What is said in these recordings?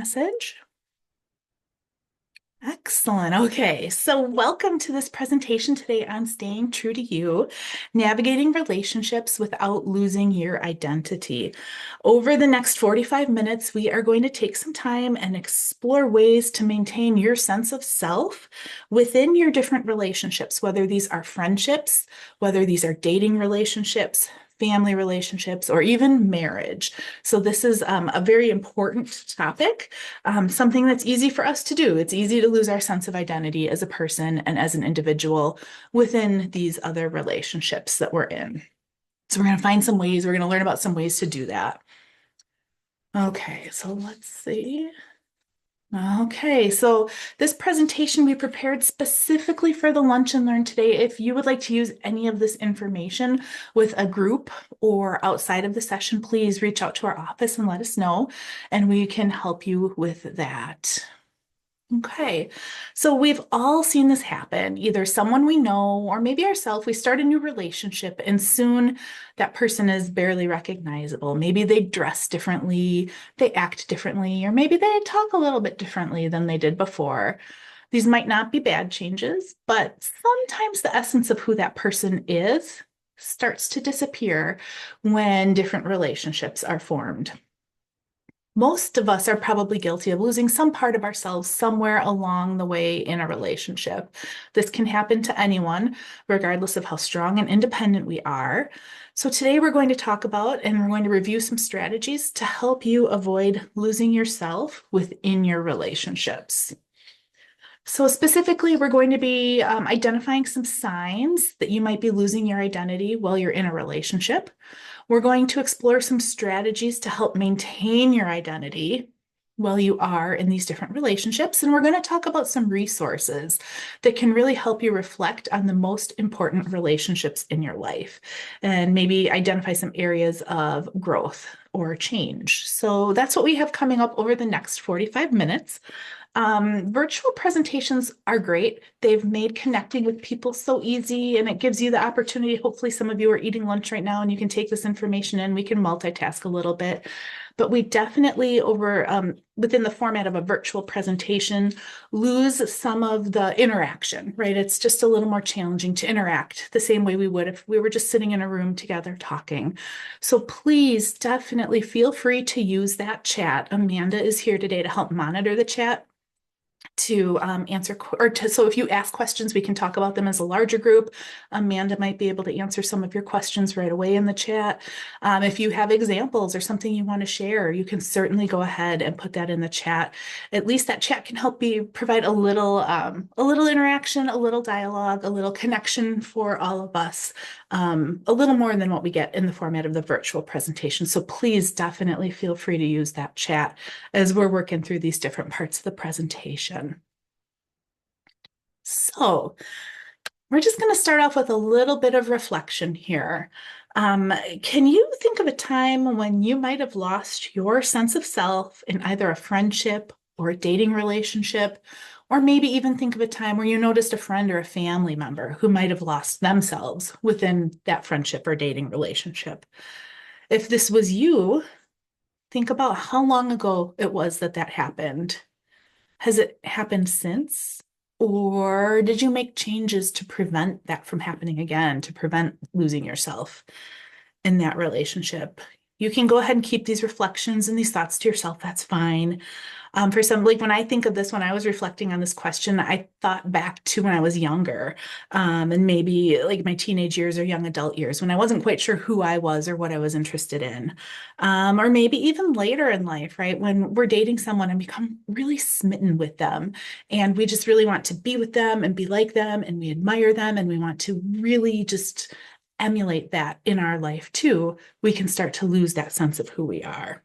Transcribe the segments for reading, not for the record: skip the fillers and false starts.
message? Excellent. Okay, so welcome to this presentation today on staying true to you, navigating relationships without losing your identity. Over the next 45 minutes, we are going to take some time and explore ways to maintain your sense of self within your different relationships, whether these are friendships, whether these are dating relationships, family relationships, or even marriage. So this is a very important topic, something that's easy for us to do. It's easy to lose our sense of identity as a person and as an individual within these other relationships that we're in. So we're going to find some ways, we're going to learn about some ways to do that. Okay, so let's see. Okay, so this presentation we prepared specifically for the Lunch and Learn today. If you would like to use any of this information with a group or outside of the session, please reach out to our office and let us know, and we can help you with that. Okay, so we've all seen this happen. Either someone we know or maybe ourselves, we start a new relationship and soon that person is barely recognizable. Maybe they dress differently, they act differently, or maybe they talk a little bit differently than they did before. These might not be bad changes, but sometimes the essence of who that person is starts to disappear when different relationships are formed. Most of us are probably guilty of losing some part of ourselves somewhere along the way in a relationship. This can happen to anyone, regardless of how strong and independent we are. So today we're going to talk about and we're going to review some strategies to help you avoid losing yourself within your relationships. So specifically, we're going to be identifying some signs that you might be losing your identity while you're in a relationship. We're going to explore some strategies to help maintain your identity while you are in these different relationships. And we're going to talk about some resources that can really help you reflect on the most important relationships in your life and maybe identify some areas of growth or change. So that's what we have coming up over the next 45 minutes. Virtual presentations are great. They've made connecting with people so easy, and it gives you the opportunity. Hopefully, some of you are eating lunch right now and you can take this information in. We can multitask a little bit, but we definitely within the format of a virtual presentation, lose some of the interaction, right? It's just a little more challenging to interact the same way we would if we were just sitting in a room together talking. So please definitely feel free to use that chat. Amanda is here today to help monitor the chat to answer so if you ask questions, we can talk about them as a larger group. Amanda might be able to answer some of your questions right away in the chat. If you have examples or something you want to share, you can certainly go ahead and put that in the chat. At least that chat can help you provide a little interaction, a little dialogue, a little connection for all of us, a little more than what we get in the format of the virtual presentation. So please definitely feel free to use that chat as we're working through these different parts of the presentation. So we're just going to start off with a little bit of reflection here. Can you think of a time when you might have lost your sense of self in either a friendship or a dating relationship, or maybe even think of a time where you noticed a friend or a family member who might have lost themselves within that friendship or dating relationship? If this was you, think about how long ago it was that that happened. Has it happened since? Or did you make changes to prevent that from happening again, to prevent losing yourself in that relationship? You can go ahead and keep these reflections and these thoughts to yourself. That's fine. For some, like when I think of this, when I was reflecting on this question, I thought back to when I was younger, and maybe like my teenage years or young adult years when I wasn't quite sure who I was or what I was interested in. Or maybe even later in life, right? When we're dating someone and become really smitten with them, and we just really want to be with them and be like them, and we admire them, and we want to really just emulate that in our life too, we can start to lose that sense of who we are.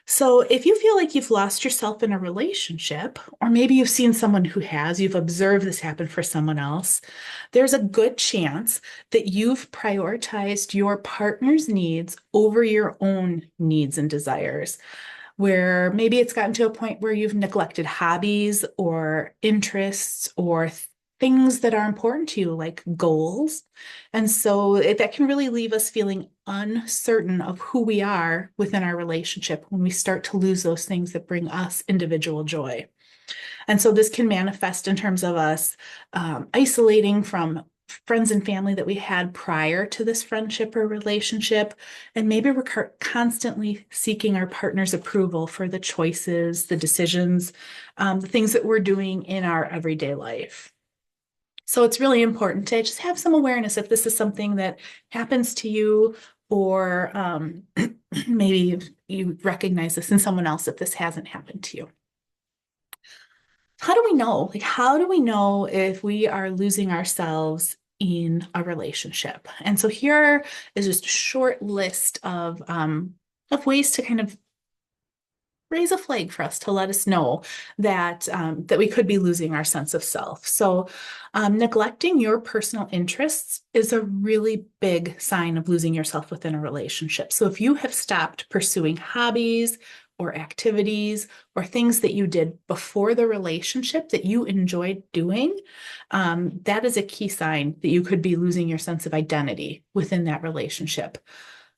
So if you feel like you've lost yourself in a relationship, or maybe you've seen someone who has, you've observed this happen for someone else, there's a good chance that you've prioritized your partner's needs over your own needs and desires, where maybe it's gotten to a point where you've neglected hobbies or interests or things that are important to you, like goals. And so that can really leave us feeling uncertain of who we are within our relationship when we start to lose those things that bring us individual joy. And so this can manifest in terms of us isolating from friends and family that we had prior to this friendship or relationship. And maybe we're constantly seeking our partner's approval for the choices, the decisions, the things that we're doing in our everyday life. So it's really important to just have some awareness if this is something that happens to you, or maybe you recognize this in someone else if this hasn't happened to you. How do we know? Like, how do we know if we are losing ourselves in a relationship? And so here is just a short list of ways to kind of raise a flag for us to let us know that that we could be losing our sense of self. So, neglecting your personal interests is a really big sign of losing yourself within a relationship. So, if you have stopped pursuing hobbies or activities or things that you did before the relationship that you enjoyed doing, that is a key sign that you could be losing your sense of identity within that relationship.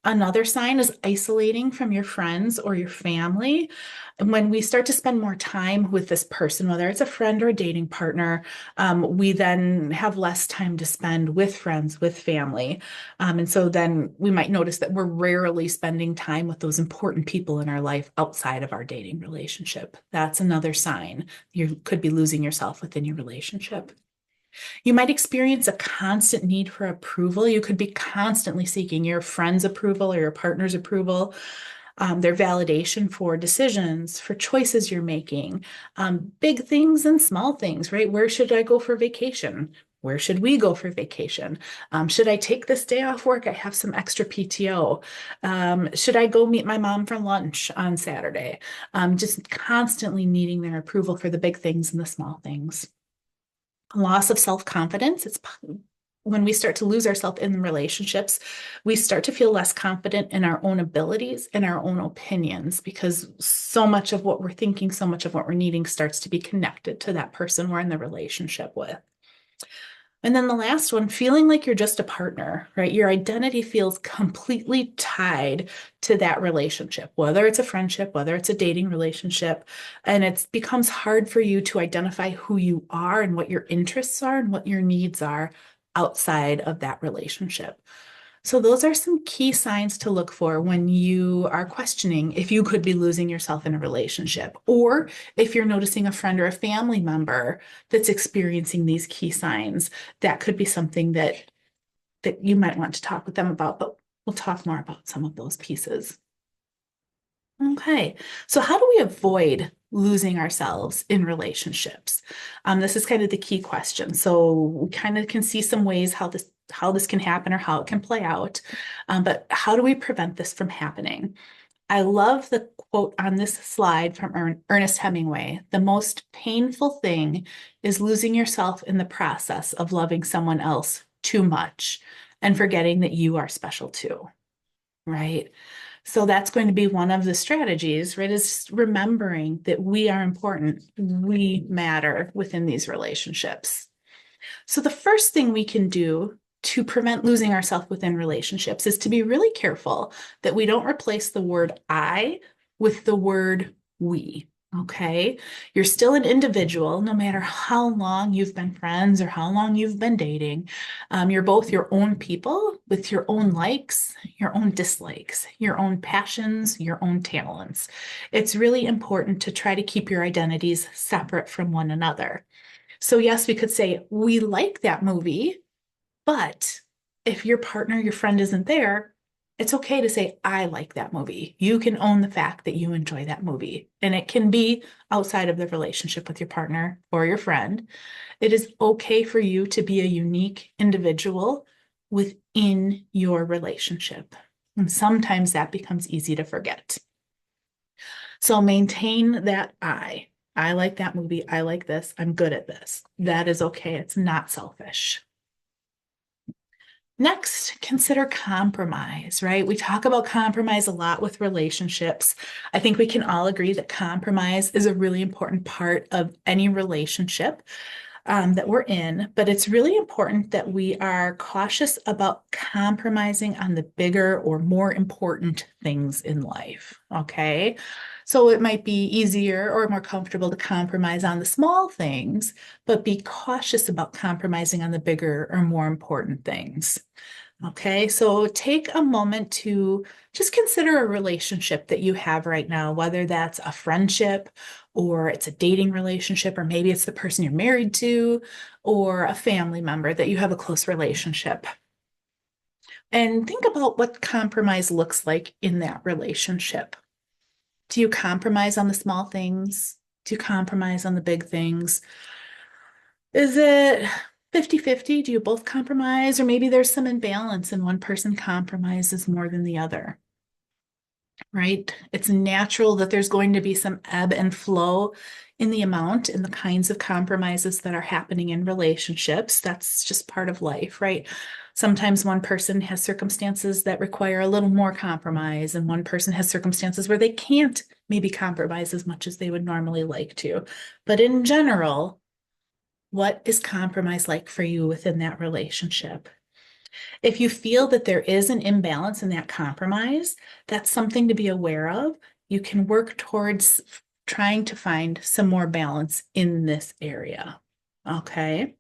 Another sign is isolating from your friends or your family. And when we start to spend more time with this person, whether it's a friend or a dating partner, we then have less time to spend with friends, with family. And so then we might notice that we're rarely spending time with those important people in our life outside of our dating relationship. That's another sign you could be losing yourself within your relationship. You might experience a constant need for approval. You could be constantly seeking your friend's approval or your partner's approval, their validation for decisions, for choices you're making, big things and small things, right? Where should I go for vacation? Where should we go for vacation? Should I take this day off work? I have some extra PTO. Should I go meet my mom for lunch on Saturday? Just constantly needing their approval for the big things and the small things. Loss of self-confidence. It's when we start to lose ourselves in relationships, we start to feel less confident in our own abilities and our own opinions, because so much of what we're thinking, so much of what we're needing starts to be connected to that person we're in the relationship with. And then the last one, feeling like you're just a partner, right? Your identity feels completely tied to that relationship, whether it's a friendship, whether it's a dating relationship. And it becomes hard for you to identify who you are and what your interests are and what your needs are outside of that relationship. So those are some key signs to look for when you are questioning if you could be losing yourself in a relationship, or if you're noticing a friend or a family member that's experiencing these key signs. That could be something that you might want to talk with them about, but we'll talk more about some of those pieces. Okay, so how do we avoid losing ourselves in relationships? This is kind of the key question. So we kind of can see some ways how this can happen or how it can play out, but how do we prevent this from happening? I love the quote on this slide from Ernest Hemingway. The most painful thing is losing yourself in the process of loving someone else too much and forgetting that you are special too, right? So that's going to be one of the strategies, right? Is remembering that we are important, we matter within these relationships. So the first thing we can do to prevent losing ourselves within relationships is to be really careful that we don't replace the word I with the word we. Okay. You're still an individual, no matter how long you've been friends or how long you've been dating. You're both your own people with your own likes, your own dislikes, your own passions, your own talents. It's really important to try to keep your identities separate from one another. So, yes, we could say, we like that movie, but if your partner, your friend isn't there, it's okay to say, I like that movie. You can own the fact that you enjoy that movie. And it can be outside of the relationship with your partner or your friend. It is okay for you to be a unique individual within your relationship. And sometimes that becomes easy to forget. So maintain that I like that movie. I like this. I'm good at this. That is okay. It's not selfish. Next, consider compromise, right? We talk about compromise a lot with relationships. I think we can all agree that compromise is a really important part of any relationship. that we're in, but it's really important that we are cautious about compromising on the bigger or more important things in life. Okay. So it might be easier or more comfortable to compromise on the small things, but be cautious about compromising on the bigger or more important things. Okay, so take a moment to just consider a relationship that you have right now, whether that's a friendship or it's a dating relationship, or maybe it's the person you're married to or a family member that you have a close relationship. And think about what compromise looks like in that relationship. Do you compromise on the small things? Do you compromise on the big things? Is it 50-50? Do you both compromise? Or maybe there's some imbalance and one person compromises more than the other, right? It's natural that there's going to be some ebb and flow in the amount and the kinds of compromises that are happening in relationships. That's just part of life, right? Sometimes one person has circumstances that require a little more compromise, and one person has circumstances where they can't maybe compromise as much as they would normally like to. But in general, what is compromise like for you within that relationship? If you feel that there is an imbalance in that compromise, that's something to be aware of. You can work towards trying to find some more balance in this area. Okay.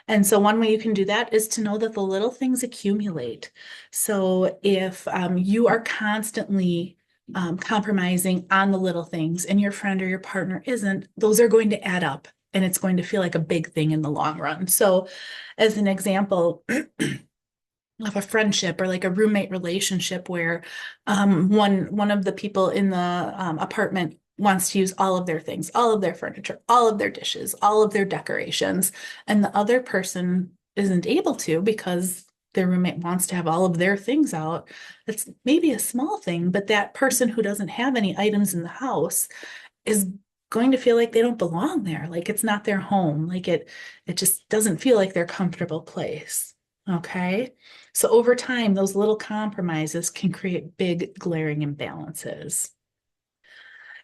And so one way you can do that is to know that the little things accumulate. So if you are constantly compromising on the little things and your friend or your partner isn't, those are going to add up and it's going to feel like a big thing in the long run. So as an example, of a friendship or like a roommate relationship where one of the people in the apartment wants to use all of their things, all of their furniture, all of their dishes, all of their decorations, and the other person isn't able to because their roommate wants to have all of their things out. It's maybe a small thing, but that person who doesn't have any items in the house is going to feel like they don't belong there, like it's not their home, like it just doesn't feel like their comfortable place. Okay. So over time, those little compromises can create big glaring imbalances.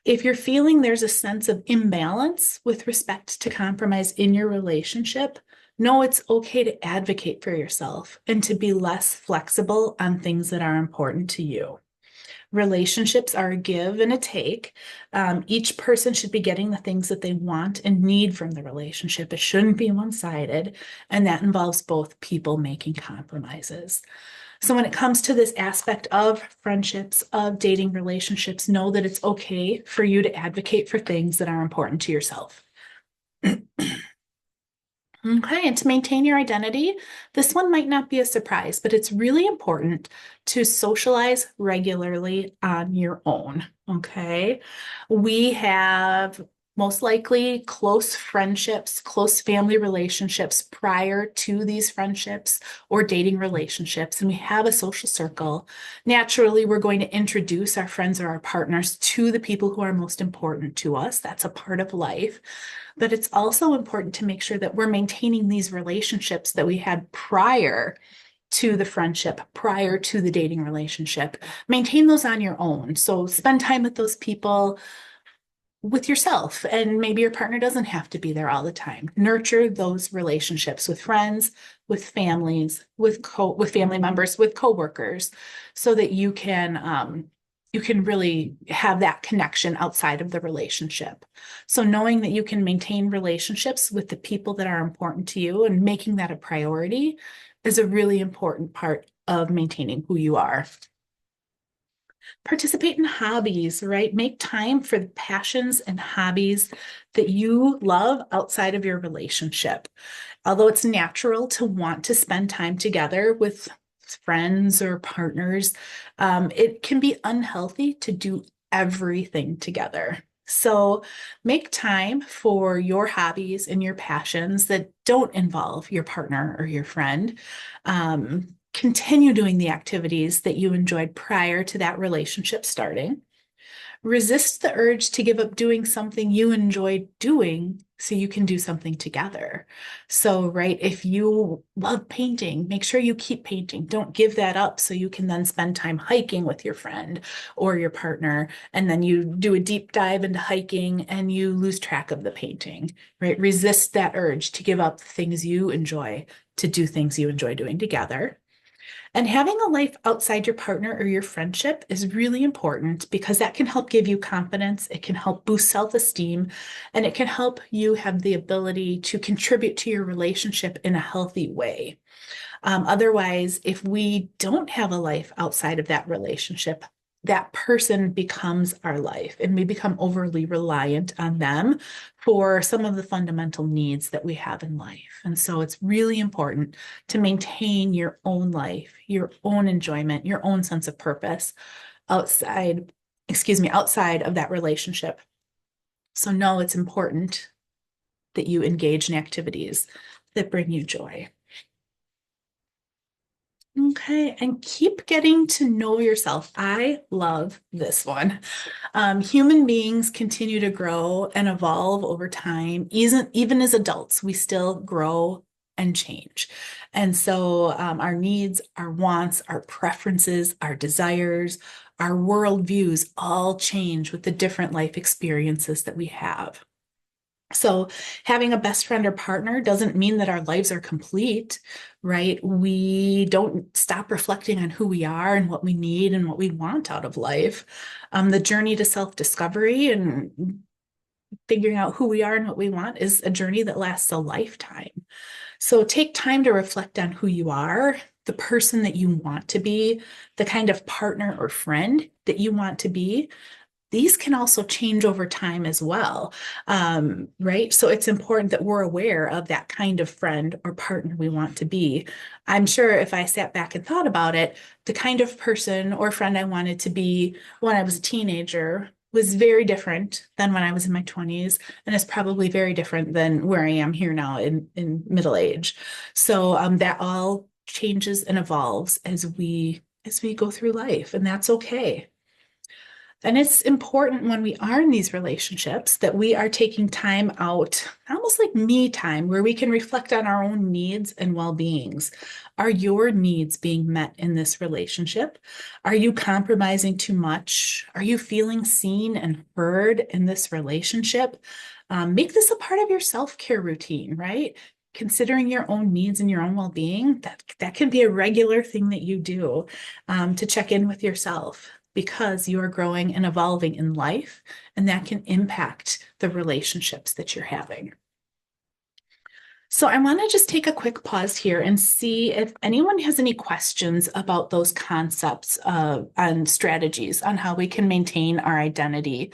If you're feeling there's a sense of imbalance with respect to compromise in your relationship, know it's okay to advocate for yourself and to be less flexible on things that are important to you. Relationships are a give and a take. Each person should be getting the things that they want and need from the relationship. It shouldn't be one-sided, and that involves both people making compromises. So when it comes to this aspect of friendships, of dating relationships, know that it's okay for you to advocate for things that are important to yourself. Okay, and to maintain your identity, this one might not be a surprise, but it's really important to socialize regularly on your own. Okay, we have most likely close friendships, close family relationships prior to these friendships or dating relationships, and we have a social circle. Naturally, we're going to introduce our friends or our partners to the people who are most important to us. That's a part of life. But it's also important to make sure that we're maintaining these relationships that we had prior to the friendship, prior to the dating relationship. Maintain those on your own. So spend time with those people with yourself, and maybe your partner doesn't have to be there all the time. Nurture those relationships with friends, with families, with family members, with coworkers, so that you can really have that connection outside of the relationship. So knowing that you can maintain relationships with the people that are important to you and making that a priority is a really important part of maintaining who you are. Participate in hobbies, right? Make time for the passions and hobbies that you love outside of your relationship. Although it's natural to want to spend time together with friends or partners, it can be unhealthy to do everything together. So make time for your hobbies and your passions that don't involve your partner or your friend. Continue doing the activities that you enjoyed prior to that relationship starting. Resist the urge to give up doing something you enjoy doing so you can do something together. So, right, if you love painting, make sure you keep painting. Don't give that up so you can then spend time hiking with your friend or your partner. And then you do a deep dive into hiking and you lose track of the painting, right? Resist that urge to give up the things you enjoy to do things you enjoy doing together. And having a life outside your partner or your friendship is really important because that can help give you confidence, it can help boost self-esteem, and it can help you have the ability to contribute to your relationship in a healthy way. Otherwise, if we don't have a life outside of that relationship, that person becomes our life and we become overly reliant on them for some of the fundamental needs that we have in life. And so it's really important to maintain your own life, your own enjoyment, your own sense of purpose outside, outside of that relationship. So know it's important that you engage in activities that bring you joy. Okay, and keep getting to know yourself. I love this one. Human beings continue to grow and evolve over time. Even as adults, we still grow and change. And so our needs, our wants, our preferences, our desires, our worldviews all change with the different life experiences that we have. So having a best friend or partner doesn't mean that our lives are complete, right? We don't stop reflecting on who we are and what we need and what we want out of life. The journey to self-discovery and figuring out who we are and what we want is a journey that lasts a lifetime. So take time to reflect on who you are, the person that you want to be, the kind of partner or friend that you want to be. These can also change over time as well, right? So it's important that we're aware of that kind of friend or partner we want to be. I'm sure if I sat back and thought about it, the kind of person or friend I wanted to be when I was a teenager was very different than when I was in my 20s, and it's probably very different than where I am here now in middle age. So that all changes and evolves as we go through life, and that's okay. And it's important when we are in these relationships that we are taking time out, almost like me time, where we can reflect on our own needs and well beings. Are your needs being met in this relationship? Are you compromising too much? Are you feeling seen and heard in this relationship? Make this a part of your self care routine, right? Considering your own needs and your own well being, that can be a regular thing that you do to check in with yourself because you are growing and evolving in life, and that can impact the relationships that you're having. So I want to just take a quick pause here and see if anyone has any questions about those concepts and strategies on how we can maintain our identity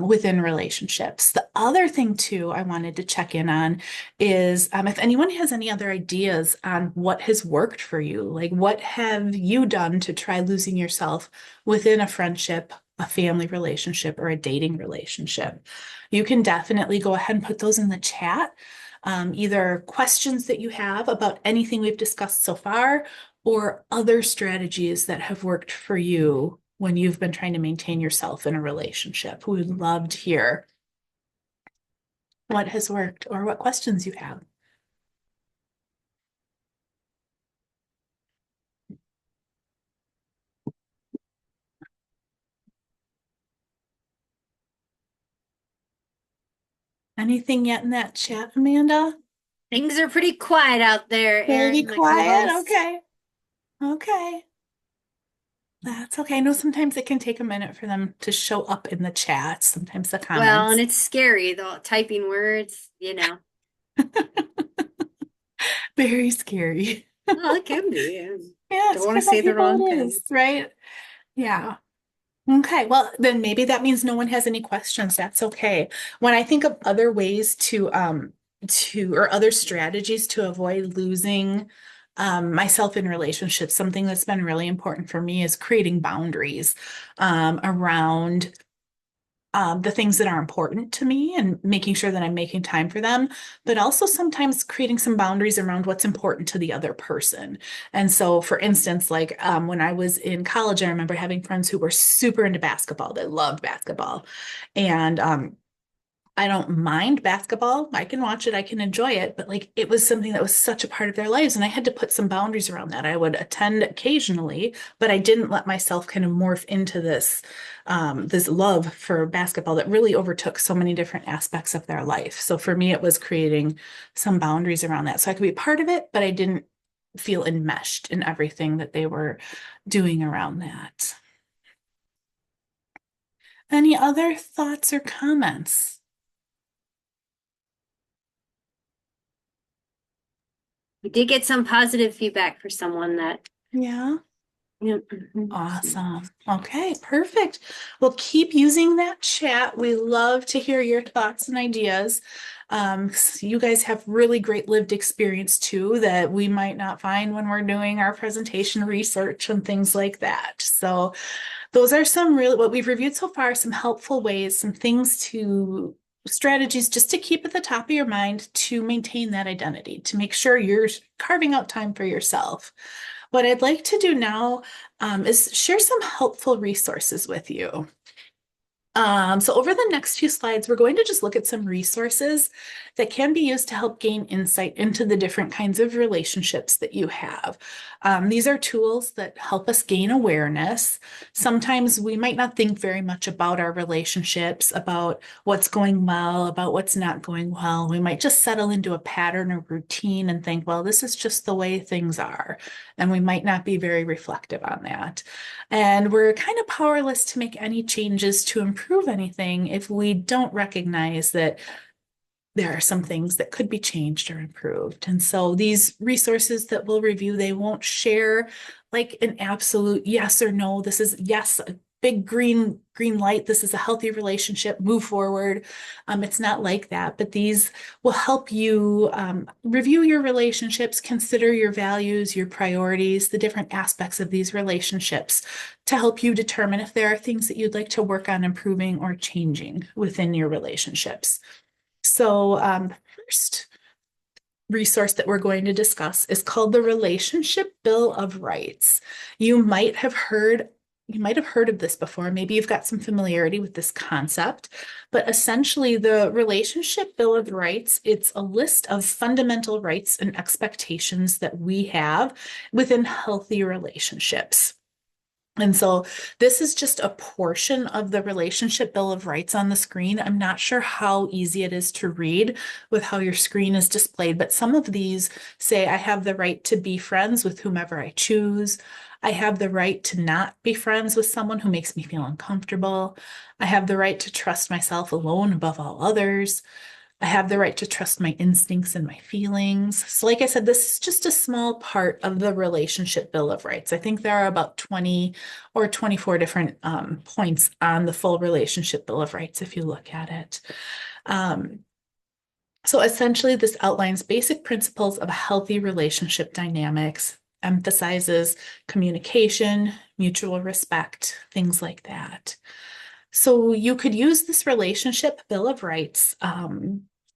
within relationships. The other thing too, I wanted to check in on is if anyone has any other ideas on what has worked for you, like what have you done to try losing yourself within a friendship, a family relationship, or a dating relationship. You can definitely go ahead and put those in the chat. Either questions that you have about anything we've discussed so far or other strategies that have worked for you when you've been trying to maintain yourself in a relationship. We would love to hear what has worked or what questions you have. Anything yet in that chat, Amanda? Things are pretty quiet out there, Pretty Erin, my quiet. co-host. Okay. Okay. That's okay. I know sometimes it can take a minute for them to show up in the chat, sometimes the Well, and comments. it's scary, though, typing words. Very scary. Well, it can be. I Yeah, it's don't want to for some say the people wrong it thing. is, right? Yeah. Okay, well, then maybe that means no one has any questions. That's okay. When I think of other ways or other strategies to avoid losing myself in relationships, something that's been really important for me is creating boundaries around the things that are important to me and making sure that I'm making time for them, but also sometimes creating some boundaries around what's important to the other person. And so, for instance, like when I was in college, I remember having friends who were super into basketball. They loved basketball. And I don't mind basketball. I can watch it, I can enjoy it, but like it was something that was such a part of their lives. And I had to put some boundaries around that. I would attend occasionally, but I didn't let myself kind of morph into this love for basketball that really overtook so many different aspects of their life. So for me, it was creating some boundaries around that. So I could be part of it, but I didn't feel enmeshed in everything that they were doing around that. Any other thoughts or comments? We did get some positive feedback for someone that, Yeah. yeah. Awesome. Okay, perfect. Well, keep using that chat. We love to hear your thoughts and ideas. You guys have really great lived experience too that we might not find when we're doing our presentation research and things like that. So those are some really what we've reviewed so far, some helpful ways, some things to strategies just to keep at the top of your mind to maintain that identity, to make sure you're carving out time for yourself. What I'd like to do now is share some helpful resources with you. So over the next few slides, we're going to just look at some resources that can be used to help gain insight into the different kinds of relationships that you have. These are tools that help us gain awareness. Sometimes we might not think very much about our relationships, about what's going well, about what's not going well. We might just settle into a pattern or routine and think, well, this is just the way things are. And we might not be very reflective on that. And we're kind of powerless to make any changes to improve anything if we don't recognize that there are some things that could be changed or improved. And so these resources that we'll review, they won't share like an absolute yes or no. This is yes, a big green light. This is a healthy relationship. Move forward. It's not like that, but these will help you review your relationships, consider your values, your priorities, the different aspects of these relationships to help you determine if there are things that you'd like to work on improving or changing within your relationships. So the first resource that we're going to discuss is called the Relationship Bill of Rights. You might have heard of this before. Maybe you've got some familiarity with this concept, but essentially the Relationship Bill of Rights, it's a list of fundamental rights and expectations that we have within healthy relationships. And so this is just a portion of the Relationship Bill of Rights on the screen. I'm not sure how easy it is to read with how your screen is displayed, but some of these say I have the right to be friends with whomever I choose. I have the right to not be friends with someone who makes me feel uncomfortable. I have the right to trust myself alone above all others. I have the right to trust my instincts and my feelings. So, like I said, this is just a small part of the Relationship Bill of Rights. I think there are about 20 or 24 different points on the full Relationship Bill of Rights if you look at it. So, essentially, this outlines basic principles of healthy relationship dynamics, emphasizes communication, mutual respect, things like that. So, you could use this Relationship Bill of Rights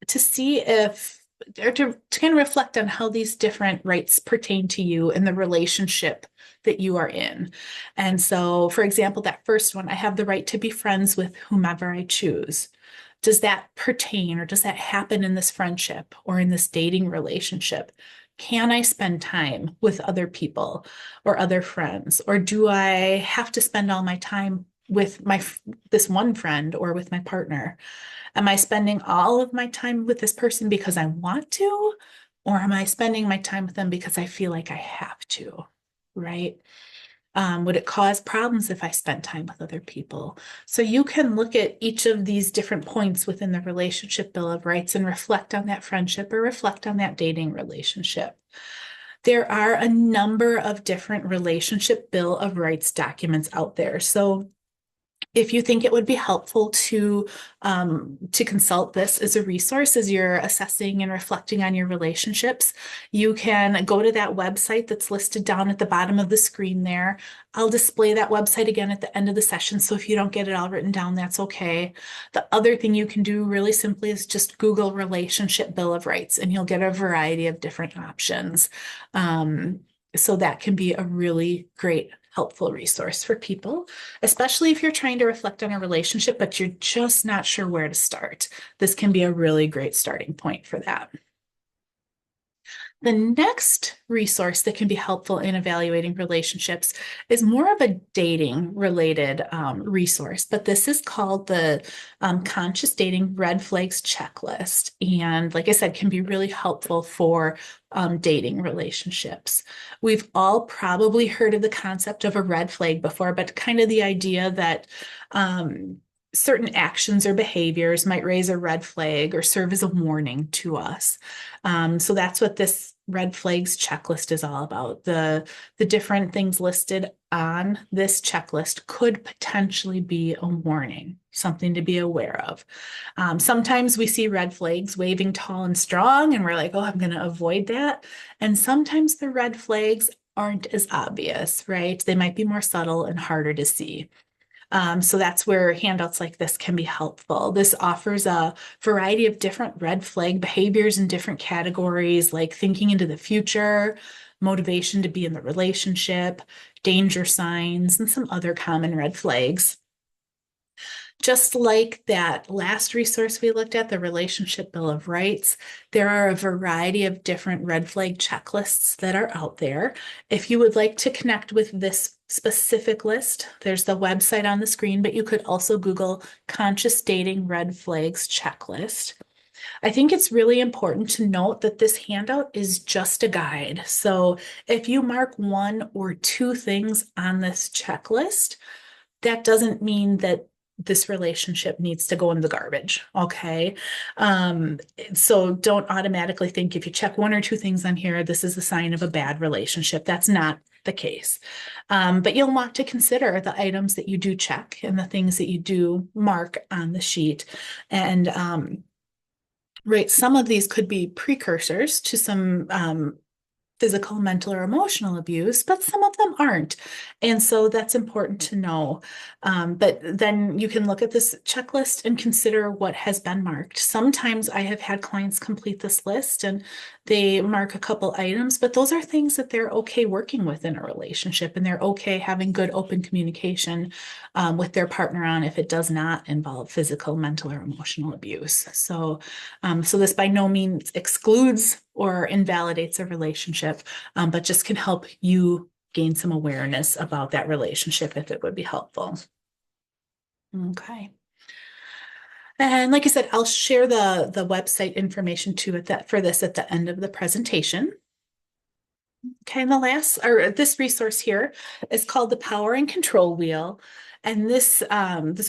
to see if, or to kind of reflect on how these different rights pertain to you in the relationship that you are in. And so, for example, that first one, I have the right to be friends with whomever I choose. Does that pertain or does that happen in this friendship or in this dating relationship? Can I spend time with other people or other friends? Or do I have to spend all my time with this one friend or with my partner? Am I spending all of my time with this person because I want to? Or am I spending my time with them because I feel like I have to? Right? Would it cause problems if I spent time with other people? So you can look at each of these different points within the Relationship Bill of Rights and reflect on that friendship or reflect on that dating relationship. There are a number of different Relationship Bill of Rights documents out there. So If you think it would be helpful to consult this as a resource as you're assessing and reflecting on your relationships, you can go to that website that's listed down at the bottom of the screen there. I'll display that website again at the end of the session, so if you don't get it all written down, that's okay. The other thing you can do really simply is just Google Relationship Bill of Rights, and you'll get a variety of different options. So that can be a really great, helpful resource for people, especially if you're trying to reflect on a relationship, but you're just not sure where to start. This can be a really great starting point for that. The next resource that can be helpful in evaluating relationships is more of a dating related resource, but this is called the Conscious Dating Red Flags Checklist. And like I said, can be really helpful for dating relationships. We've all probably heard of the concept of a red flag before, but kind of the idea that certain actions or behaviors might raise a red flag or serve as a warning to us. So that's what this red flags checklist is all about. The different things listed on this checklist could potentially be a warning, something to be aware of. Sometimes we see red flags waving tall and strong, and we're like, oh, I'm going to avoid that. And sometimes the red flags aren't as obvious, right? They might be more subtle and harder to see. So that's where handouts like this can be helpful. This offers a variety of different red flag behaviors in different categories, like thinking into the future, motivation to be in the relationship, danger signs, and some other common red flags. Just like that last resource we looked at, the Relationship Bill of Rights, there are a variety of different red flag checklists that are out there. If you would like to connect with this specific list, there's the website on the screen, but you could also Google Conscious Dating Red Flags Checklist. I think it's really important to note that this handout is just a guide. So if you mark one or two things on this checklist, that doesn't mean that this relationship needs to go in the garbage. Okay. So don't automatically think if you check one or two things on here, this is a sign of a bad relationship. That's not the case. But you'll want to consider the items that you do check and the things that you do mark on the sheet. And right, some of these could be precursors to some physical, mental, or emotional abuse, but some of them aren't. And so that's important to know. But then you can look at this checklist and consider what has been marked. Sometimes I have had clients complete this list and they mark a couple items, but those are things that they're okay working with in a relationship, and they're okay having good open communication with their partner on if it does not involve physical, mental, or emotional abuse. So this by no means excludes or invalidates a relationship, but just can help you gain some awareness about that relationship if it would be helpful. Okay. And like I said, I'll share the website information too for this at the end of the presentation. Okay, and this resource here is called the Power and Control Wheel. And this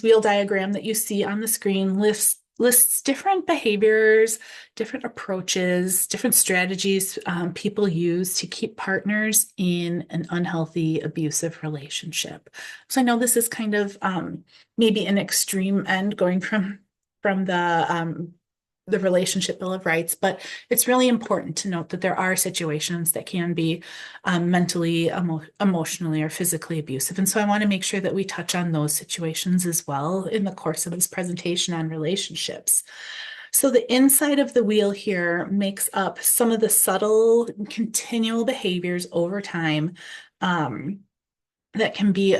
wheel diagram that you see on the screen lists different behaviors, different approaches, different strategies people use to keep partners in an unhealthy, abusive relationship. So I know this is kind of maybe an extreme end going from the Relationship Bill of Rights, but it's really important to note that there are situations that can be mentally, emotionally, or physically abusive. And so I want to make sure that we touch on those situations as well in the course of this presentation on relationships. So the inside of the wheel here makes up some of the subtle, continual behaviors over time that can be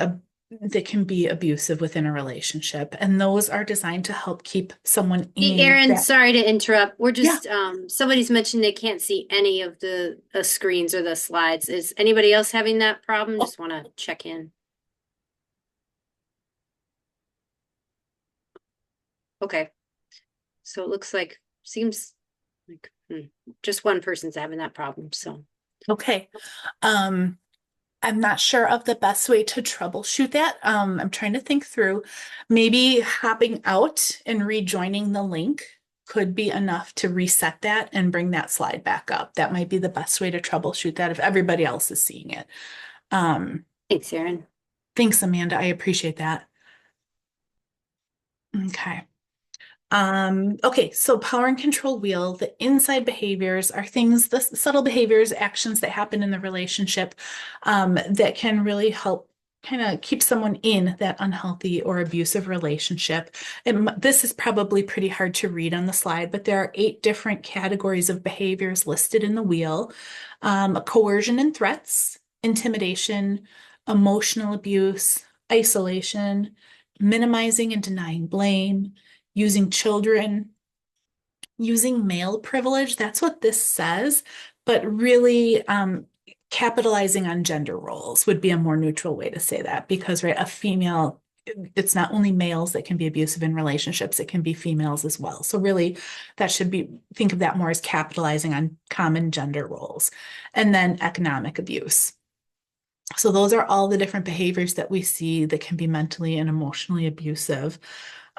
abusive within a relationship, and those are designed to help keep someone in. Erin, sorry to interrupt. We're just somebody's mentioned they can't see any of the screens or the slides. Is anybody else having that problem? Just want to check in. Okay. So it looks like seems like just one person's having that problem. So okay. I'm not sure of the best way to troubleshoot that. I'm trying to think through. Maybe hopping out and rejoining the link could be enough to reset that and bring that slide back up. That might be the best way to troubleshoot that if everybody else is seeing it. Thanks, Erin. Thanks, Amanda. I appreciate that. Okay. Okay, so power and control wheel, the inside behaviors are things, the subtle behaviors, actions that happen in the relationship, that can really help kind of keep someone in that unhealthy or abusive relationship. And this is probably pretty hard to read on the slide, but there are 8 different categories of behaviors listed in the wheel. Coercion and threats, intimidation, emotional abuse, isolation, minimizing and denying blame, using children, using male privilege. That's what this says, but really capitalizing on gender roles would be a more neutral way to say that because, right, a female, it's not only males that can be abusive in relationships, it can be females as well. So really that should be, think of that more as capitalizing on common gender roles. And then economic abuse. So those are all the different behaviors that we see that can be mentally and emotionally abusive.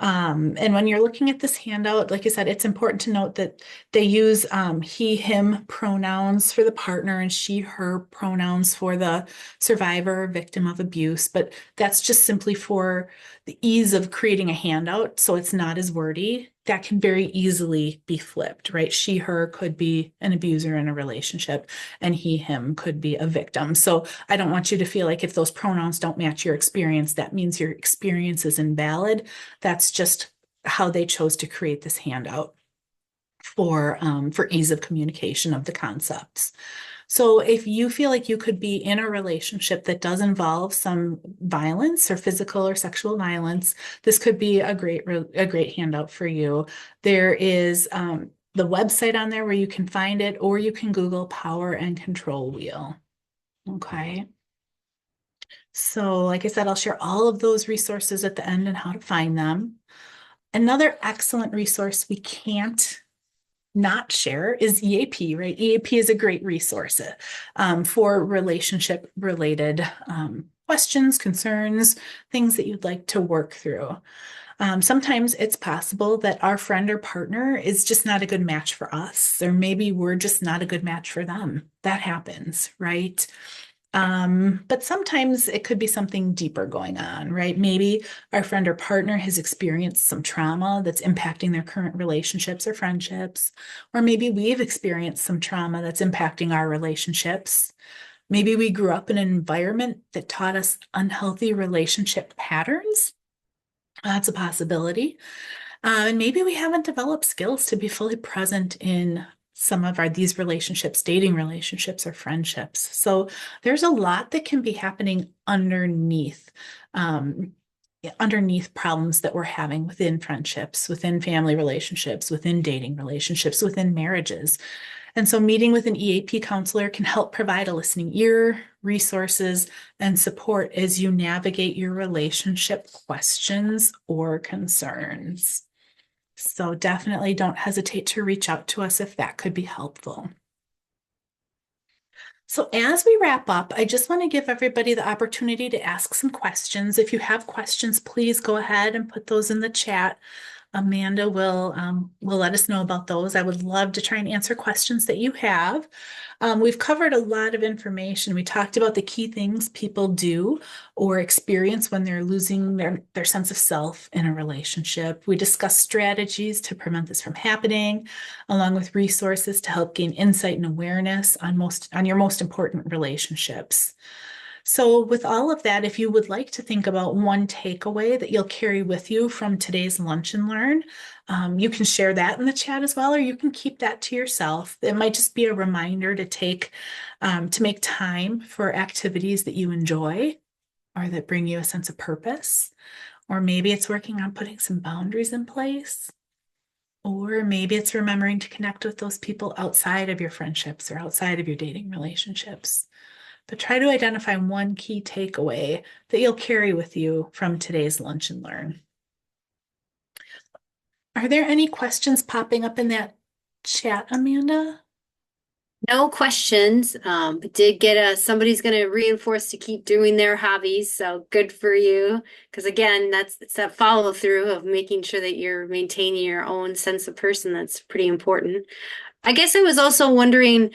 And when you're looking at this handout, like I said, it's important to note that they use he, him pronouns for the partner and she, her pronouns for the survivor, victim of abuse. But that's just simply for the ease of creating a handout. So it's not as wordy. That can very easily be flipped, right? She, her could be an abuser in a relationship, and he, him could be a victim. So I don't want you to feel like if those pronouns don't match your experience, that means your experience is invalid. That's just how they chose to create this handout for ease of communication of the concepts. So if you feel like you could be in a relationship that does involve some violence or physical or sexual violence, this could be a great handout for you. There is the website on there where you can find it, or you can Google power and control wheel. Okay. So, like I said, I'll share all of those resources at the end and how to find them. Another excellent resource we can't not share is EAP, right? EAP is a great resource for relationship related questions, concerns, things that you'd like to work through. Sometimes it's possible that our friend or partner is just not a good match for us, or maybe we're just not a good match for them. That happens, right? But sometimes it could be something deeper going on, right? Maybe our friend or partner has experienced some trauma that's impacting their current relationships or friendships, or maybe we've experienced some trauma that's impacting our relationships. Maybe we grew up in an environment that taught us unhealthy relationship patterns. That's a possibility. And maybe we haven't developed skills to be fully present in some of these relationships, dating relationships or friendships. So there's a lot that can be happening underneath problems that we're having within friendships, within family relationships, within dating relationships, within marriages. And so meeting with an EAP counselor can help provide a listening ear, resources, and support as you navigate your relationship questions or concerns. So definitely don't hesitate to reach out to us if that could be helpful. So as we wrap up, I just want to give everybody the opportunity to ask some questions. If you have questions, please go ahead and put those in the chat. Amanda will let us know about those. I would love to try and answer questions that you have. We've covered a lot of information. We talked about the key things people do or experience when they're losing their sense of self in a relationship. We discussed strategies to prevent this from happening, along with resources to help gain insight and awareness on your most important relationships. So with all of that, if you would like to think about one takeaway that you'll carry with you from today's Lunch and Learn, you can share that in the chat as well, or you can keep that to yourself. It might just be a reminder to make time for activities that you enjoy or that bring you a sense of purpose. Or maybe it's working on putting some boundaries in place. Or maybe it's remembering to connect with those people outside of your friendships or outside of your dating relationships. But try to identify one key takeaway that you'll carry with you from today's Lunch and Learn. Are there any questions popping up in that chat, Amanda? No questions, but did get somebody's going to reinforce to keep doing their hobbies. So good for you. Because again, it's that follow through of making sure that you're maintaining your own sense of person. That's pretty important. I guess I was also wondering,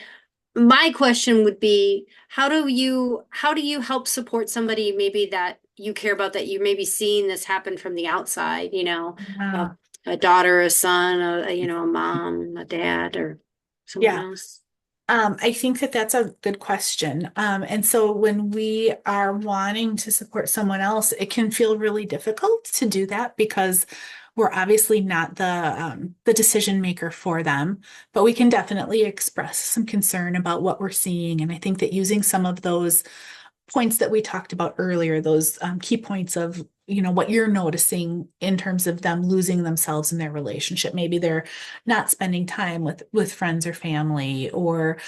my question would be, how do you help support somebody maybe that you care about that you may be seeing this happen from the outside, a, Yeah. a daughter, a son, a mom, a dad, or someone Yeah. else. I think that that's a good question. And so when we are wanting to support someone else, it can feel really difficult to do that because we're obviously not the decision maker for them, but we can definitely express some concern about what we're seeing. And I think that using some of those points that we talked about earlier, those key points of, what you're noticing in terms of them losing themselves in their relationship. Maybe they're not spending time with friends or family, or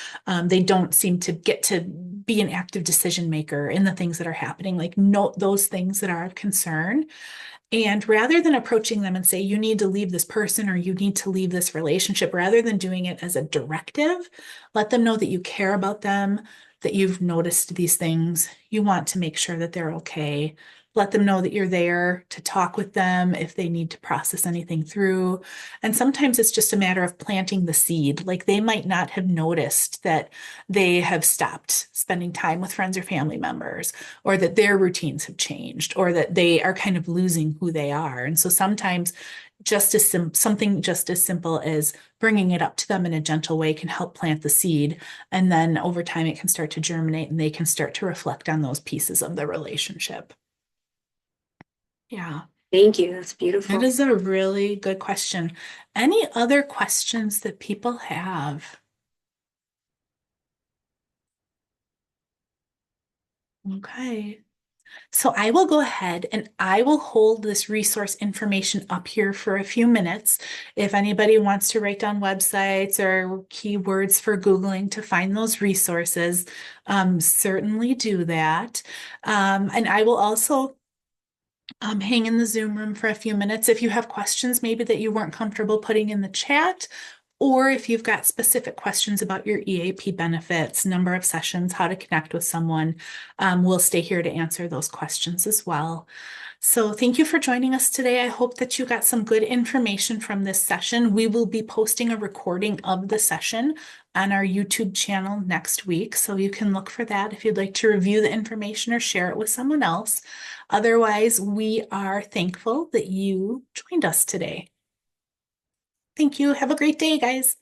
they don't seem to get to be an active decision maker in the things that are happening. Like, note those things that are of concern. And rather than approaching them and say, you need to leave this person or you need to leave this relationship, rather than doing it as a directive, let them know that you care about them, that you've noticed these things. You want to make sure that they're okay. Let them know that you're there to talk with them if they need to process anything through. And sometimes it's just a matter of planting the seed. Like, they might not have noticed that they have stopped spending time with friends or family members, or that their routines have changed, or that they are kind of losing who they are. And so sometimes something just as simple as bringing it up to them in a gentle way can help plant the seed. And then over time, it can start to germinate and they can start to reflect on those pieces of the relationship. Yeah, Thank you. That's that beautiful. is a really good question. Any other questions that people have? Okay. So I will go ahead and I will hold this resource information up here for a few minutes. If anybody wants to write down websites or keywords for Googling to find those resources, certainly do that. And I will also hang in the Zoom room for a few minutes. If you have questions maybe that you weren't comfortable putting in the chat, or if you've got specific questions about your EAP benefits, number of sessions, how to connect with someone, we'll stay here to answer those questions as well. So thank you for joining us today. I hope that you got some good information from this session. We will be posting a recording of the session on our YouTube channel next week, so you can look for that if you'd like to review the information or share it with someone else. Otherwise, we are thankful that you joined us today. Thank you. Have a great day, guys.